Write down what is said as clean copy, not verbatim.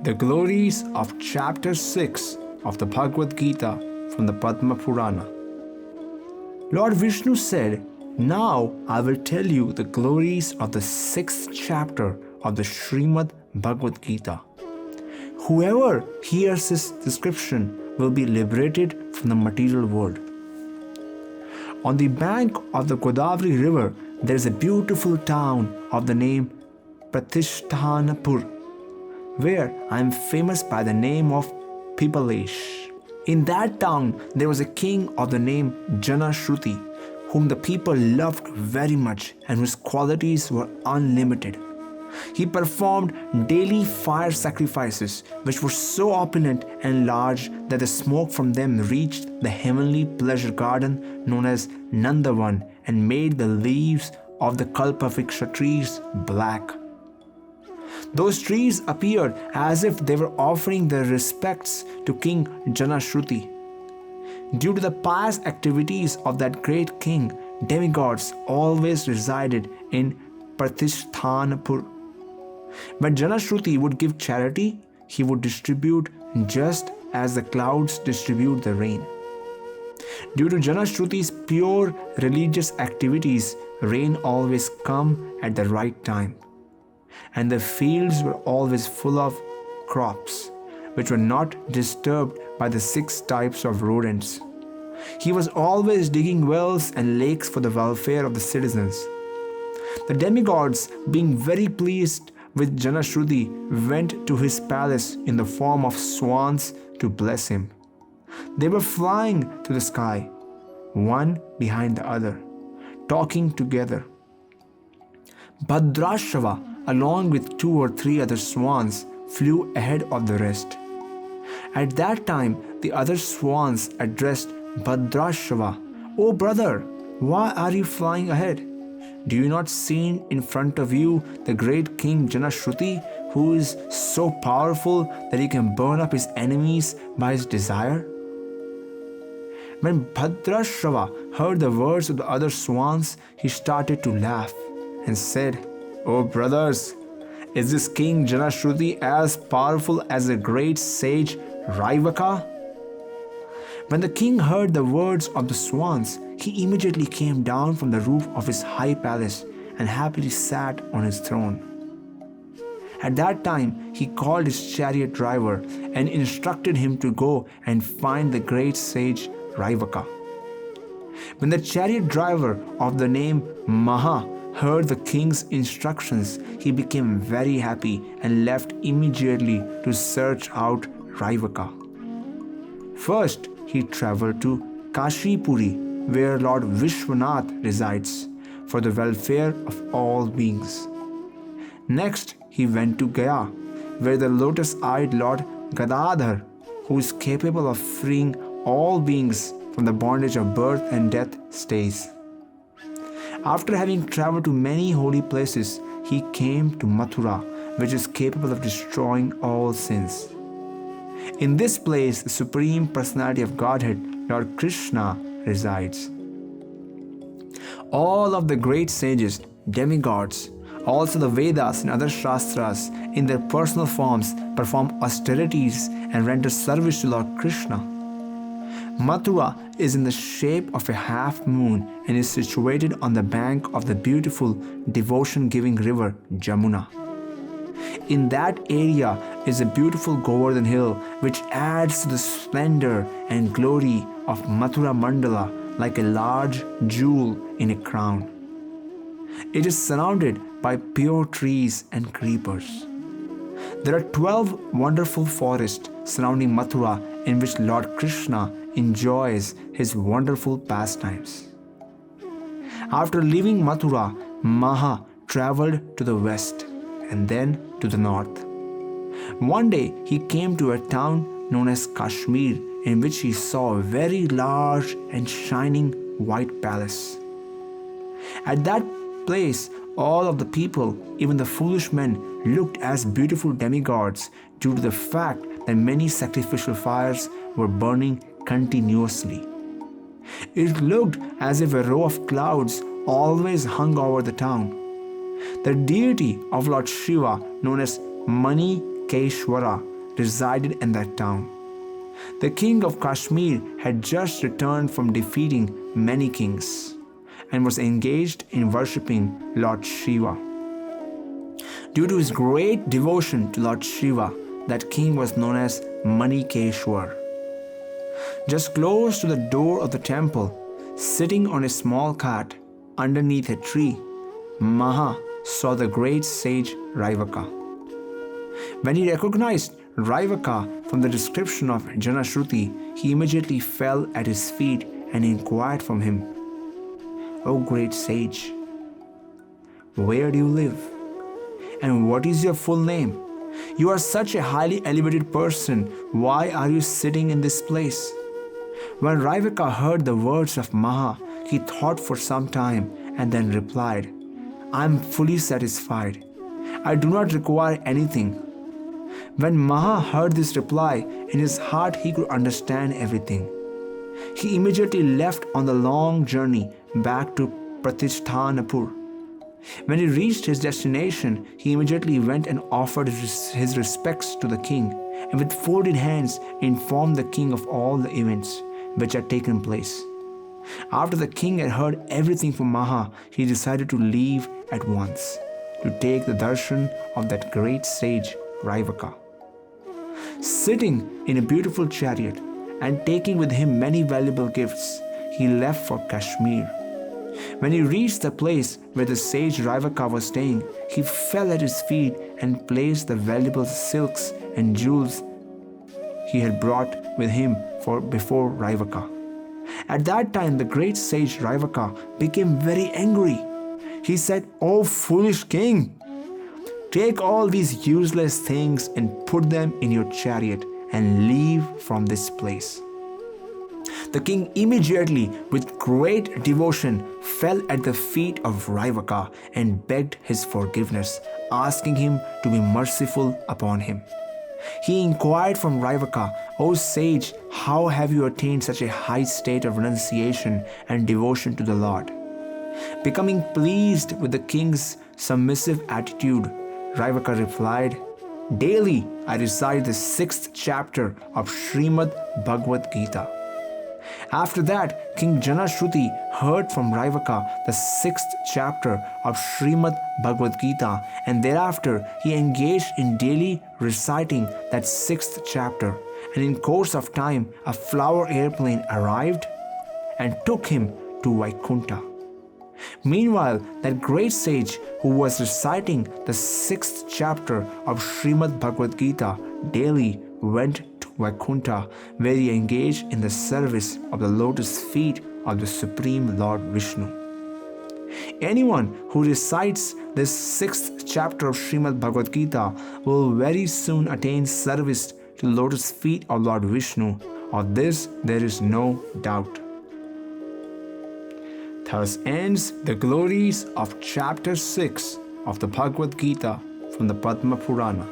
The Glories of Chapter 6 of the Bhagavad Gita from the Padma Purana. Lord Vishnu said, "Now I will tell you the glories of the 6th chapter of the Srimad Bhagavad Gita. Whoever hears this description will be liberated from the material world." On the bank of the Godavari river, there is a beautiful town of the name Pratishthanapur, where I am famous by the name of Pipalesh. In that town, there was a king of the name Janashruti, whom the people loved very much and whose qualities were unlimited. He performed daily fire sacrifices, which were so opulent and large that the smoke from them reached the heavenly pleasure garden known as Nandavan and made the leaves of the Kalpavriksha trees black. Those trees appeared as if they were offering their respects to King Janashruti. Due to the pious activities of that great king, demigods always resided in Pratishthanapur. When Janashruti would give charity, he would distribute just as the clouds distribute the rain. Due to Janashruti's pure religious activities, rain always came at the right time, and the fields were always full of crops, which were not disturbed by the 6 types of rodents. He was always digging wells and lakes for the welfare of the citizens. The demigods, being very pleased with Janashruti, went to his palace in the form of swans to bless him. They were flying to the sky, one behind the other, talking together. Bhadrashava, along with 2 or 3 other swans, flew ahead of the rest. At that time, the other swans addressed Bhadrashava, "Oh brother, why are you flying ahead? Do you not see in front of you the great king Janashruti, who is so powerful that he can burn up his enemies by his desire?" When Bhadrashava heard the words of the other swans, he started to laugh and said, "Oh brothers, is this king Janashruti as powerful as the great sage Raivaka?" When the king heard the words of the swans, he immediately came down from the roof of his high palace and happily sat on his throne. At that time, he called his chariot driver and instructed him to go and find the great sage Raivaka. When the chariot driver of the name Maha heard the king's instructions, he became very happy and left immediately to search out Raivaka. First, he traveled to Kashipuri, where Lord Vishwanath resides, for the welfare of all beings. Next, he went to Gaya, where the lotus-eyed Lord Gadadhar, who is capable of freeing all beings from the bondage of birth and death, stays. After having traveled to many holy places, he came to Mathura, which is capable of destroying all sins. In this place, the Supreme Personality of Godhead, Lord Krishna, resides. All of the great sages, demigods, also the Vedas and other Shastras, in their personal forms, perform austerities and render service to Lord Krishna. Mathura is in the shape of a half moon and is situated on the bank of the beautiful devotion-giving river Jamuna. In that area is a beautiful Govardhan hill, which adds to the splendor and glory of Mathura Mandala like a large jewel in a crown. It is surrounded by pure trees and creepers. There are 12 wonderful forests surrounding Mathura in which Lord Krishna enjoys his wonderful pastimes. After leaving Mathura, Maha traveled to the west and then to the north. One day he came to a town known as Kashmir, in which he saw a very large and shining white palace. At that place, all of the people, even the foolish men, looked as beautiful demigods due to the fact that many sacrificial fires were burning continuously. It looked as if a row of clouds always hung over the town. The deity of Lord Shiva, known as Mani Keshwara, resided in that town. The king of Kashmir had just returned from defeating many kings and was engaged in worshipping Lord Shiva. Due to his great devotion to Lord Shiva, that king was known as Manikeshwar. Just close to the door of the temple, sitting on a small cart underneath a tree, Maha saw the great sage Raivaka. When he recognized Raivaka from the description of Janashruti, he immediately fell at his feet and inquired from him, "O great sage, where do you live? And what is your full name? You are such a highly elevated person. Why are you sitting in this place?" When Raivaka heard the words of Maha, he thought for some time and then replied, "I am fully satisfied. I do not require anything." When Maha heard this reply, in his heart he could understand everything. He immediately left on the long journey back to Pratishtanapur. When he reached his destination, he immediately went and offered his respects to the king, and with folded hands informed the king of all the events which had taken place. After the king had heard everything from Maha, he decided to leave at once to take the darshan of that great sage Raivaka. Sitting in a beautiful chariot and taking with him many valuable gifts, he left for Kashmir. When he reached the place where the sage Raivaka was staying, he fell at his feet and placed the valuable silks and jewels he had brought with him before Raivaka. At that time, the great sage Raivaka became very angry. He said, "O foolish king, take all these useless things and put them in your chariot and leave from this place." The king immediately, with great devotion, fell at the feet of Raivaka and begged his forgiveness, asking him to be merciful upon him. He inquired from Raivaka, "O sage, how have you attained such a high state of renunciation and devotion to the Lord?" Becoming pleased with the king's submissive attitude, Raivaka replied, "Daily I recite the 6th chapter of Srimad Bhagavad Gita." After that, King Janashruti heard from Raivaka the 6th chapter of Srimad Bhagavad Gita, and thereafter he engaged in daily reciting that 6th chapter, and in course of time a flower airplane arrived and took him to Vaikuntha. Meanwhile, that great sage who was reciting the 6th chapter of Srimad Bhagavad Gita daily went to Vaikuntha, where he engaged in the service of the lotus feet of the Supreme Lord Vishnu. Anyone who recites this 6th chapter of Srimad Bhagavad Gita will very soon attain service to the lotus feet of Lord Vishnu. Of this there is no doubt. Thus ends the glories of chapter 6 of the Bhagavad Gita from the Padma Purana.